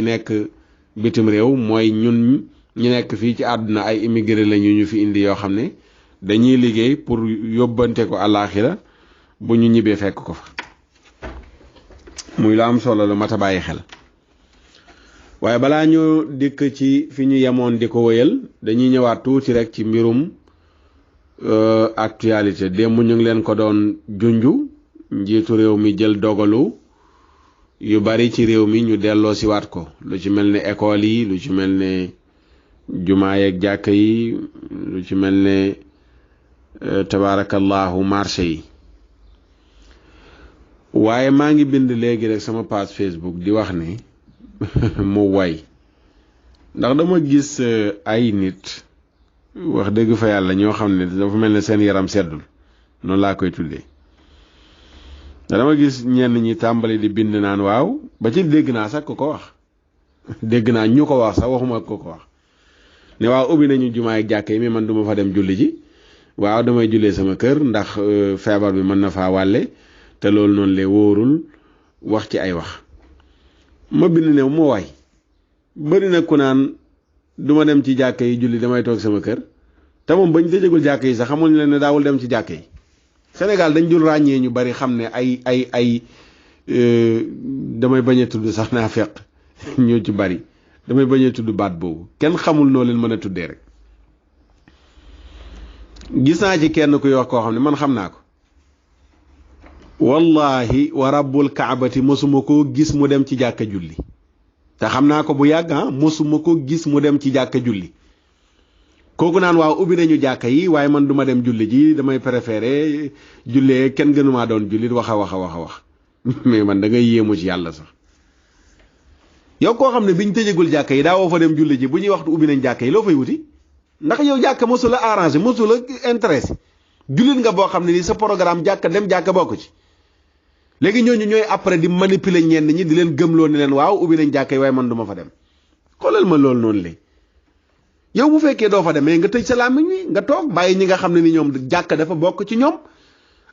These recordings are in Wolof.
nekk bitim réew mooy ñun ñu nekk fii ci àdduna ay immigré lañu ñu fi indi yoo xam ne dañuy liggéey pour yóbbante ko àllaaxira bu ñu ñibbee fekk ko fa muy lu am solo lu mat a bàyyi xel. waaye balaa ñu dikk ci fi ñu yemoon di ko wëyal dañuy ñëwaat tuuti rek ci mbirum actualité démb ñu ngi leen ko doon junju njiitu réew mi jël dogalu yu bari ci réew mi ñu delloo si waat ko lu ci mel ne école yi lu ci mel ne jumaa yeeg jàkk yi lu ci mel ne tabaarakallahu marché yi. waaye maa ngi bind léegi rek sama page Facebook di wax ne mu way ndax dama gis ay nit wax dëgg fa yàlla ñoo xam ne dafa mel ne seen yaram seddul noonu laa koy tuddee. dama gis ñenn ñi tàmbali di bind naan waaw ba ci dégg naa sax ko wax dégg naa ñu ko wax sax waxuma ko wax ne waaw ubbi nañu jumaay jàkk yi mais man duma fa dem julli ji waaw damay jullee sama kër ndax feebar bi mën na faa wàlle te loolu noonu le wóorul wax ci ay wax. ma bind ne moo waay bëri na ku naan duma dem ci jàkk yi julli damay toog sama kër te moom bañ tëjagul jàkk yi sax xamul leen ne daawul dem ci jàkk yi. Sénégal dañ dul ràññee ñu bari xam ne ay damay bañ a tudd sax naa feq ñoo ci bari damay bañ a tudd baat boobu kenn xamul noo leen mën a tuddee rek. gis naa ci kenn kuy wax koo xam ne man xam naa ko wallahi wa rabbul kaabati mosuma koo gis mu dem ci jàkka julli te xam naa ko bu yàgg mosuma ko gis mu dem ci jàkka julli. kooku naan waaw ubbi nañu jàkka yi waaye man duma dem julli ji damay préféré jullee kenn gënumaa doon jullit wax mais man da ngay yéemu ci yàlla sax. yow koo xam ne biñ tëjagul jàkka yi daawoo fa dem julli ji bu ñuy waxtu ubbi nañ jàkka yi loo fay wuti ndax yow jàkka mosu la arrangé mosu la intéressé jullit nga boo xam ne nii sa programme jàkka dem jàkka bokk ci. léegi ñooñu ñooy après di manipuler ñenn ñi di leen gëmloo ni leen waaw ubbi nañ jàkka yi waaye man duma fa dem xoolal ma loolu noonu léegi. yow bu fekkee doo fa demee nga tëj sa làmmiñ wi nga toog bàyyi ñi nga xam ne ni ñoom jàkka dafa bokk ci ñoom.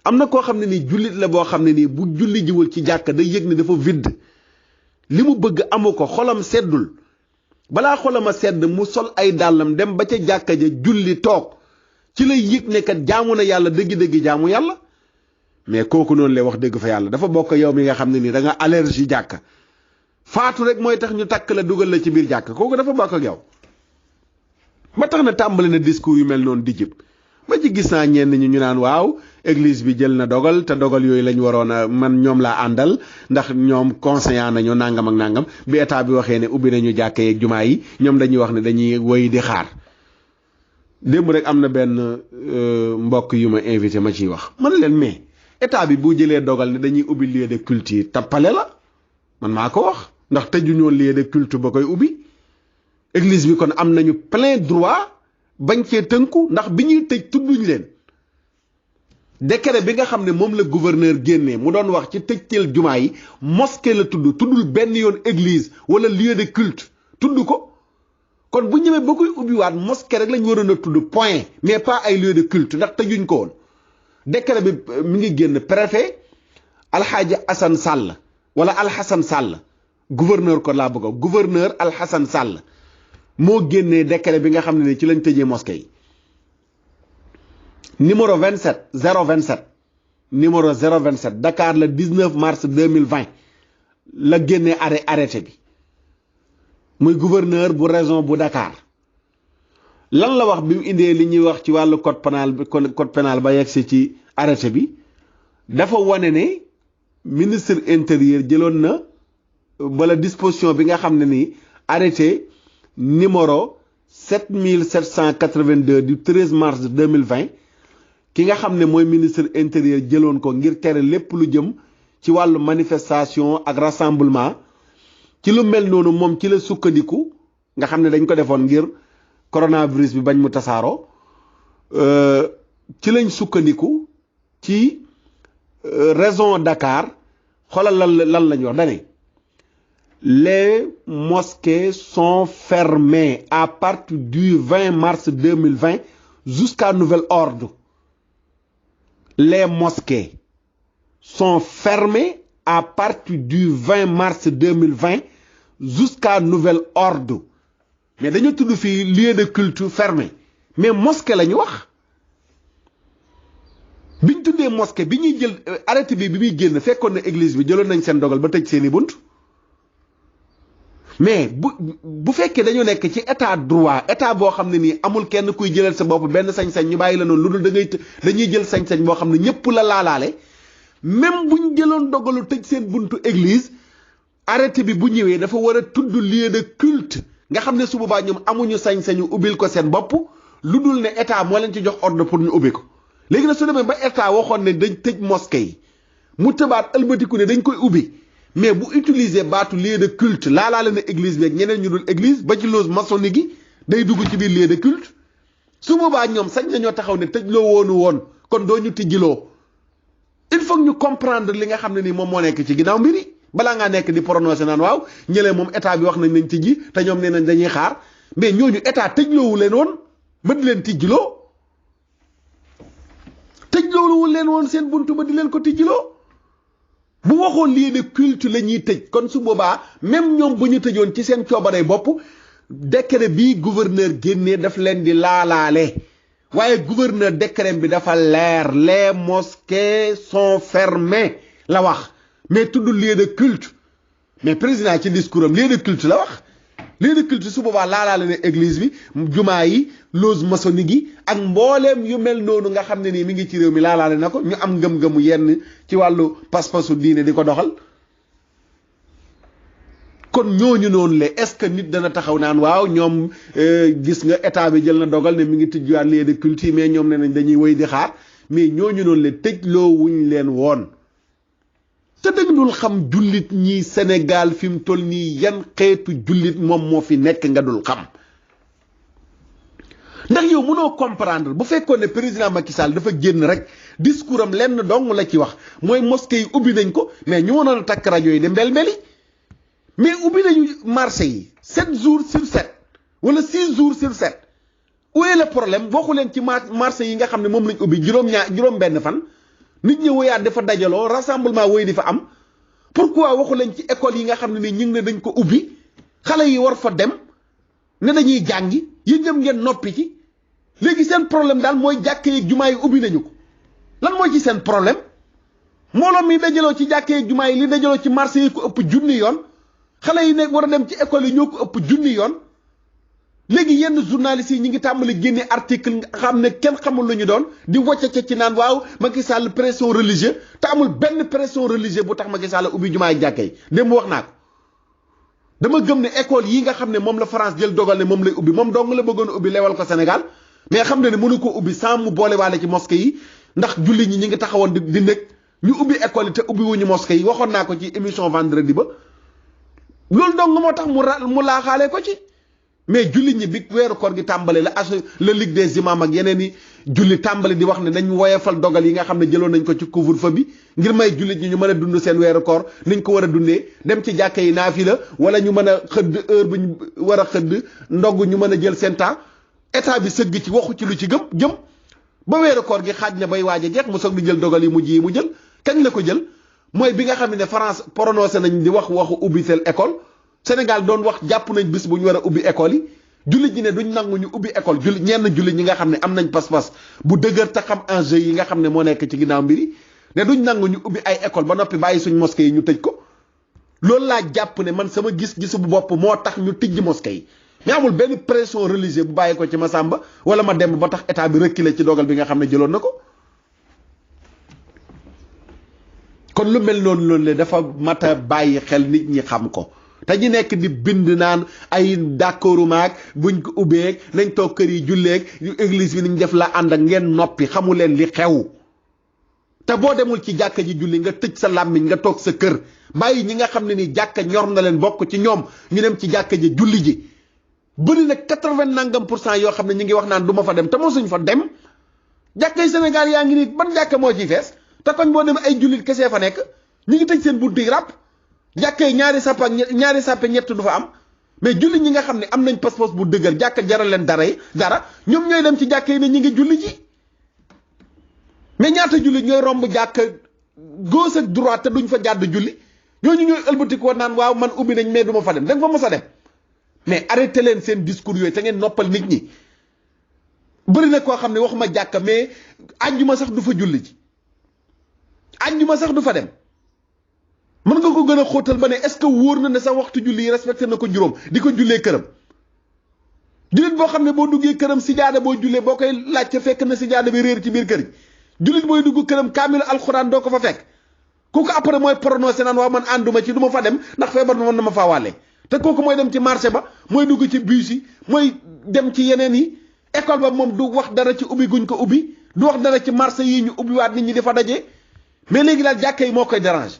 am na koo xam ne nii jullit la boo xam ne nii bu julli jiwul ci jàkka day yëg ni dafa vide li mu bëgg amu ko xolam seddul balaa xolam a sedd mu sol ay dàllam dem ba ca jàkka ja julli toog ci lay yëg ne kat jaamu na yàlla dëgg-dëgg jaamu yàlla. mais kooku noonu lay wax dëgg fa yàlla dafa bokk yow mi nga xam ne nii da nga allergie jàkka faatu rek mooy tax ñu takk la dugal la ci biir jàkka kooku dafa bokk ak yow. ba tax na tàmbali na discours yu mel noonu di jib ba ci gis naa ñenn ñi ñu naan waaw église bi jël na dogal te dogal yooyu lañ waroon a man ñoom laa àndal ndax ñoom conseillant nañu nangam ak nangam bi état bi waxee ne ubbi nañu jàkka yeeg jumaa yi ñoom dañuy wax ne dañuy woy di xaar. démb rek am na benn mbokk yu ma invité ma ciy wax man leen mais état bi bu jëlee dogal ne dañuy ubbi lieu de culte yi tappale la man maa ko wax ndax tëjuñoo lieu de culte ba koy ubbi. église bi kon am nañu plein droit bañ cee tënku ndax bi ñuy tëj tudduñ leen décret bi nga xam ne moom la gouverneur génnee mu doon wax ci tëjteel jumaa yi mosquée la tuddul benn yoon église wala lieu de culte tudd ko kon bu ñëwee ba koy ubbiwaat mosquée rek lañ waroon a tudd point mais pas ay lieu de culte ndax tëjuñ ko woon. décret bi mi ngi génn préfet Alxaaji Assane Sall wala Alxasan Sall gouverneur ko laa bëgg gouverneur Alxasan Sall. moo génnee décret bi nga xam ne ni ci lañ tëjee mosquée yi numéro 27 027 numéro 027 Dakar le 19 mars 2020 la génnee arrêté bi muy gouverneur bu région bu Dakar lan la wax bi mu indee li ñuy wax ci wàllu code pénal ba yegsi ci arrêté bi dafa wane ne ministre intérieur jëloon na wala disposition bi nga xam ne ni arrêté numéro 7782 du 13 mars 2020 ki nga xam ne mooy ministre intérieur jëloon ko ngir tere lépp lu jëm ci wàllu manifestation ak rassemblement ci lu mel noonu moom ci la sukkandiku nga xam ne dañ ko defoon ngir coronavirus bi bañ mu tasaaroo ci lañ sukkandiku ci région Dakar xoolal lan lañ wax dane les mosquées sont fermées à partir du 20 mars 2020 jusqu'à nouvel ordre. Les mosquées sont fermées à partir du 20 mars 2020 jusqu'à nouvel ordre mais dañu tudd fii lieu de culte fermé mais mosquée la ñu wax biñ tuddee mosquée bi ñuy jël arrêté bi muy génn fekkoon na église bi jëloon nañ seen dogal ba tëj seeni bunt mais bu fekkee dañoo nekk ci état droit état boo xam ne nii amul kenn kuy jëlal sa bopp benn sañ-sañ ñu bàyyi la noonu lu dul dañuy jël sañ-sañ boo xam ne ñëpp la laalaale même buñ jëloon dogalu tëj seen buntu église arrêté bi bu ñëwee dafa war a tudd lieu de culte nga xam ne su boobaa ñoom amuñu sañ-sañu ubbil ko seen bopp lu dul ne état moo leen ci jox ordre pour ñu ubbi ko léegi nag su demee ba état waxoon ne dañ tëj mosquée yi mu tëbaat ëlbatiku ne dañ koy ubbi mais bu utiliser baatu lieu de culte laalaale na église bi ak ñeneen ñu dul église ba ci loge maçonnique gi day dugg ci biir lieu de culte su boobaa ñoom sañ nañoo taxaw ne tëj loo woon kon doo ñu tijjiloo il faut ñu comprendre li nga xam ne nii moom moo nekk ci ginnaaw mbiri balaa ngaa nekk di prononcer naan waaw ñëlee moom état bi wax nañ nañ tijji te ñoom nee nañ dañuy xaar mais ñooñu état tëjloowu leen woon ba di leen tijjiloo tëjloowul leen woon seen buntu ba di leen ko tijjiloo bu waxoon lieu de culte la ñuy tëj kon su boobaa même ñoom bu ñu tëjoon ci seen coobaree bopp décret bii gouverneur génnee daf leen di laalaale waaye gouverneur décret bi dafa leer les mosquées sont fermées la wax mais tudd lieu de culte mais président ci discours am lieu de culte la wax lieu de culte su boobaa laalaale ne église bi jumaa yi loge maçonnique yi ak mbooleem yu mel noonu nga xam ne nii mi ngi ci réew mi laalaale na ko ñu am ngëm-ngëmu yenn ci wàllu pas-pasu diine di ko doxal kon ñooñu noonu le est-ce que nit dana taxaw naan waaw ñoom gis nga état bi jël na dogal ne mi ngi tijjuwaat lieu de culte yi mais ñoom ne nañ dañuy wéy di xaar mais ñooñu noonu le tëjloo wuñ leen woon te dañ dul xam jullit ñi Sénégal fi mu toll nii yan xeetu jullit moom moo fi nekk nga dul xam ndax yow mënoo comprendre bu fekkoon ne président Macky Sall dafa génn rek discours am lenn dong la ci wax mooy mosquée yi ubbi nañ ko mais ñu mënoon a takk rajo yi de mbel-mbeli mais ubbi nañu marché yi 7 jours sur 7 wala 6 jours sur 7 où est le problème waxu leen ci marché yi nga xam ne moom lañ ubbi juróom-benn fan nit ñi woyaat dafa dajaloo rassemblement woy di fa am pourquoi waxu leen ci école yi nga xam ne ni ñu ngi ne dañ ko ubbi xale yi war fa dem ne dañuy jàngi yéen ñëm ngeen noppi ci léegi seen problème daal mooy jàkkee yeeg jumaa yi ubbi nañu ko lan mooy ci seen problème mbooloo mi dajaloo ci jàkkee yeeg jumaa yi li dajaloo ci marché yi ko ëpp junni yoon xale yi ne war a dem ci école yi ñoo ko ëpp junni yoon léegi yenn journalistes yi ñi ngi tàmbali génne article nga xam ne kenn xamul lu ñu doon di wocce ci naan waaw Macky Sall pression religieuse te amul benn pression religieuse bu tax Macky Sall ubbi jumaa yi jàkka yi démb wax naa ko dama gëm ne école yi nga xam ne moom la France jël dogal ne moom lay ubbi moom dong la bëggoon a ubbi lewal ko Sénégal mais xam ne mënu ko ubbi sans mu boole waale ci mosquée yi ndax jullit ñi ngi taxawoon di nekk ñu ubbi école yi te ubbi wuñu mosquée yi waxoon naa ko ci émission vendredi ba loolu dong moo tax mu laaxaale ko ci mais jullit ñi bi weeru koor gi tàmbale la ligue des imams ak yeneen i julli tàmbali di wax ne dañ woyefal dogal yi nga xam ne jëloon nañ ko ci couvre-feu bi ngir may jullit ñi ñu mën a dund seen weeru koor niñ ko war a dundee dem ci jàkka yi naafila wala ñu mën a xëdd heure bu ñu war a xëdd ndogg ñu mën a jël seen temps état bi sëgg ci waxu ci lu ci jëm ba weeru koor gi xaaj na bay waaj a jeex mu soog di jël dogal yi mujj yi mu jël kañ la ko jël mooy bi nga xam ne France prononcé nañ di wax waxu ubbi seen école Sénégal doon wax jàpp nañ bis bu ñu war a ubbi école yi jullit ñi ne duñ nangu ñu ubbi école ñenn jullit ñi nga xam ne am nañ pas-pas bu dëgër te xam enjeu yi nga xam ne moo nekk ci ginnaaw mbiri ne duñ nangu ñu ubbi ay école ba noppi bàyyi suñ mosquée yi ñu tëj ko loolu laa jàpp ne man sama gis-gisu bu bopp moo tax ñu tijji mosquée yi mais amul benn pression religieuse bu bàyyi ko ci ma sàmba wala ma dem ba tax état bi reculer ci dogal bi nga xam ne jëloon na ko kon lu mel noonu loolu le dafa mat a bàyyi xel nit ñi xam ko te ñu nekk di bind naan ay d'accordu maag buñ ko ubbeeg nañ toog kër yi julleeg église bi niñ def la ànd ak ngeen noppi xamu leen li xew te boo demul ci jàkka ji julli nga tëj sa làmmiñ nga toog sa kër bàyyi ñi nga xam ne ni jàkka ñor na leen bokk ci ñoom ñu dem ci jàkka ji julli ji bëri na 80% yoo xam ne ñu ngi wax naan du ma fa dem te mosuñ fa dem jàkkay Sénégal yaa ngi nii ban jàkka moo ciy fees te koñ boo dem ay jullit kese fa nekk ñu ngi tëj seen buntu yi ràpp jàkkee ñaari sàppe ñett du fa am mais julli ñi nga xam ne am nañ pas-pas bu dëgër jàkka jaral leen dara ñoom ñooy dem ci jàkka yi ne ñi ngi julli ji mais ñaata julli ñooy romb jàkka gauche ak droite te duñ fa jàdd julli ñooñu ñooy ëlbati ko naan waaw man ubbi nañ mais du ma fa dem da nga fa mos a dem mais arrêté leen seen discours yooyu te ngeen noppal nit ñi. bëri na koo xam ne waxuma jàkka mais àjjuma sax du fa julli ji àjjuma sax du fa dem mën nga ko gën a xóotal ba ne est-ce que wóor na ne sax waxtu julli yi respecté na ko juróom di ko jullee këram. jullit boo xam ne boo duggee këram sijaada boo jullee boo koy laajte fekk na sijaada bi réer ci biir kër yi jullit booy dugg këram kaamilu alxuraan doo ko fa fekk kooku après mooy prononcé naan waaw man ànduma ci du ma fa dem ndax feebar bi mën na ma faa wàlle te kooku mooy dem ci marché ba mooy dugg ci bus yi mooy dem ci yeneen yi école ba moom du wax dara ci ubbi guñ ko ubbi du wax dara ci marché yi ñu ubbiwaat nit ñi dafa daje mais léegi daal jàkka yi moo koy dérange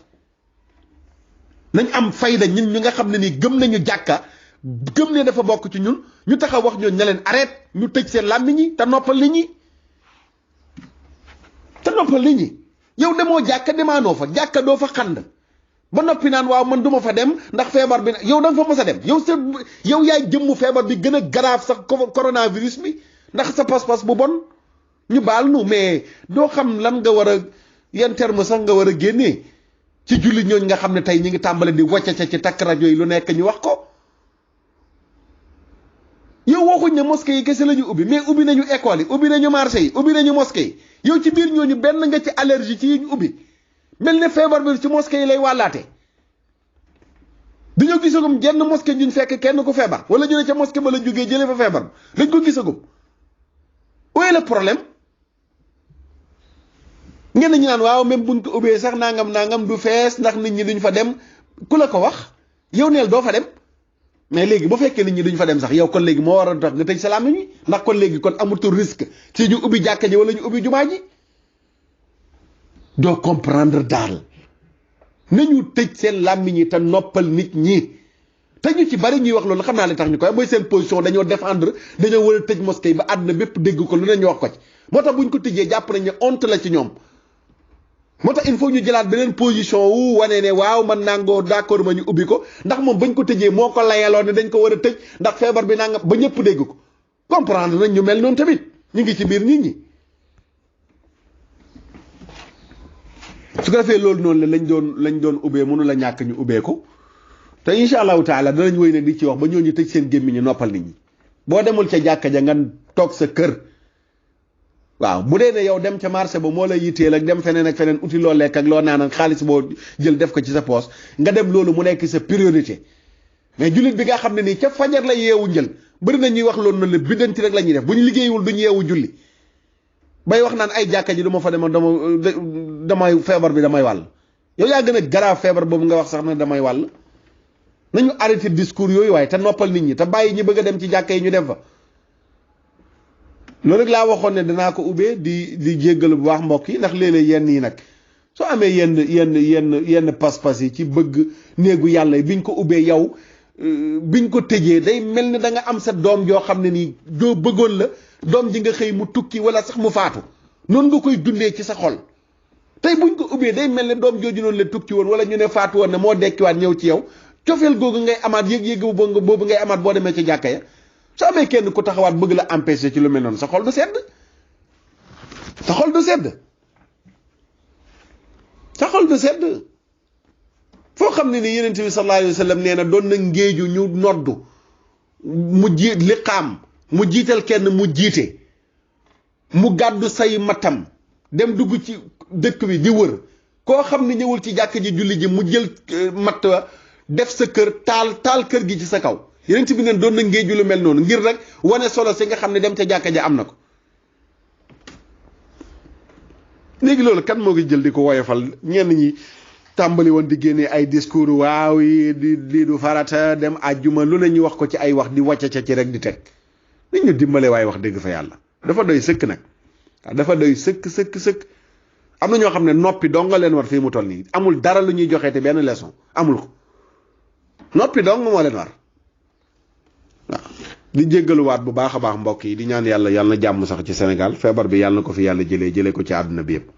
nañ am fayda ñun ñu nga xam ne nii gëm nañu jàkka gëm ne dafa bokk ci ñun ñu taxaw wax ñooñu ne leen arrête ñu tëj seen làmmiñ ñi te noppal nit ñi yow demoo jàkka demaanoo fa jàkka doo fa xand ba noppi naan waaw man duma fa dem ndax feebar bi yow da nga fa mës a dem yow yaay jëmmu feebar bi gën a grave sax coronavirus bi ndax sa pas-pas bu bon ñu baal nu mais doo xam lan nga war a yan terme sax nga war a génnee ci jullit ñooñu nga xam ne tey ñi ngi tàmbale di wàcce ci takk rajo yi lu nekk ñu wax ko yow waxuñ ne mosquée yi kese la ñu ubbi mais ubbi nañu école yi ubbi nañu marché yi ubbi nañu mosquée yi yow ci biir ñooñu benn nga ci allergie ci yi ñu ubbi mel ne feebar bi ci mosquée yi lay wàllaate dañoo gisagum jenn mosquée juñ fekk kenn ku feebar wala ñu ne ca mosquée ba la jógee jëlee fa feebar dañ ko gisagum où est le problème ngeen ñu naan waaw même buñ ko ubbee sax nangam du fees ndax nit ñi duñ fa dem ku la ko wax yow neel doo fa dem mais léegi bu fekkee nit ñi duñ fa dem sax yow kon léegi moo war a tax nga tëj sa làmmiñ wi ndax kon léegi kon amatul risque ci ñu ubbi jàkka ji wala ñu ubbi jumaa ji doo comprendre daal nañu tëj seen làmmiñ yi te noppal nit ñi te ñu ci bari ñuy wax loolu xam naa li tax ñu koy mooy seen position dañoo défendre dañoo war a tëj mosquée yi ba àdduna bépp dégg ko lu ne ñu wax ko ci moo tax buñ ko tëjee jàpp nañ ne honte la ci ñoom moo tax il faut ñu jëlaat beneen position wu wane ne waaw man nangoo d'accord ma ñu ubbi ko ndax moom bañ ko tëjee moo ko layaloon ne dañ ko war a tëj ndax feebar bi nangam ba ñëpp dégg ko comprendre nañ ñu mel noonu tamit ñu ngi ci biir nit ñi. su ko defee loolu noonu lañ doon ubbee mënu la ñàkk ñu ubbee ko te incha allahu taala danañ wéy nag di ci wax ba ñooñu tëj seen gémmiñ ñu noppal nit ñi boo demul ca jàkka ja nga toog sa kër. waaw bu dee ne yow dem ca marché ba moo la yitteel ak dem feneen ak feneen uti loo lekk ak loo naan ak xaalis boo jël def ko ci sa poos nga dem loolu mu nekk sa priorité mais jullit bi nga xam ne nii ca fajar la yeewu njël bëri na ñuy wax loolu noonu la biddanti rek la ñuy def bu ñu liggéeyiwul duñu yeewu julli bay wax naan ay jàkka ji du ma fa dem damay feebar bi damay wàll yow yaa gën a garaaw feebar boobu nga wax sax ne damay wàll nañu arrêté discours yooyu waaye te noppal nit ñi te bàyyi ñi bëgg a dem ci jàkka yi ñu dem fa loolu rek laa waxoon ne danaa ko ubbee di jéggalu bu baax mbokk yi ndax léeg-léeg yenn yi nag soo amee yenn pas-pas yi ci bëgg néegu yàlla yi biñ ko ubbee yow biñ ko tëjee day mel ni da nga am sa doom joo xam ne nii doo bëggoon la doom ji nga xëy mu tukki wala sax mu faatu noonu nga koy dundee ci sa xol tey buñ ko ubbee day mel ne doom jooju noonu la tukki woon wala ñu ne faatu woon ne moo dekkiwaat ñëw ci yow cofeel googu ngay amaat yëg-yëg boobu ngay amaat boo demee ci jàkka ya soo amee kenn ku taxawaat bëgg la empêcher ci lu mel noonu sa xol du sedd foo xam ne ni Yonent bi sallallahu alayhi wa sallam nee na doon na ngéeju ñu noddu mu liqaam mu jiital kenn mu jiite mu gàddu say matam dem dugg ci dëkk bi di wër koo xam ne ñëwul ci jàkk ji julli ji mu jël matt wa def sa kër taal kër gi ci sa kaw Yonent bi neen doon na ngéeju lu mel noonu ngir rek wane solo si nga xam ne dem ca jàkka ja am na ko léegi loolu kan moo ngi jël di ko woyofal ñenn ñi tàmbali woon di génnee ay discours waaw yi di du farata dem àjjuma lu ne ñu wax ko ci ay wax di wàcce ca ci rek di teg nit ñu dimbale waaye wax dëgg fa yàlla dafa doy sëkk nag waaw dafa doy sëkk am na ñoo xam ne noppi dong nga leen war fii mu toll nii amul dara lu ñuy joxee te benn leçon amul ko noppi dong moo leen war waaw di jéggaluwaat bu baax a baax mbokk yi di ñaan yàlla na jàmm sax ci Sénégal feebar bi yàlla na ko fi yàlla jëlee ko ci àdduna bi yëpp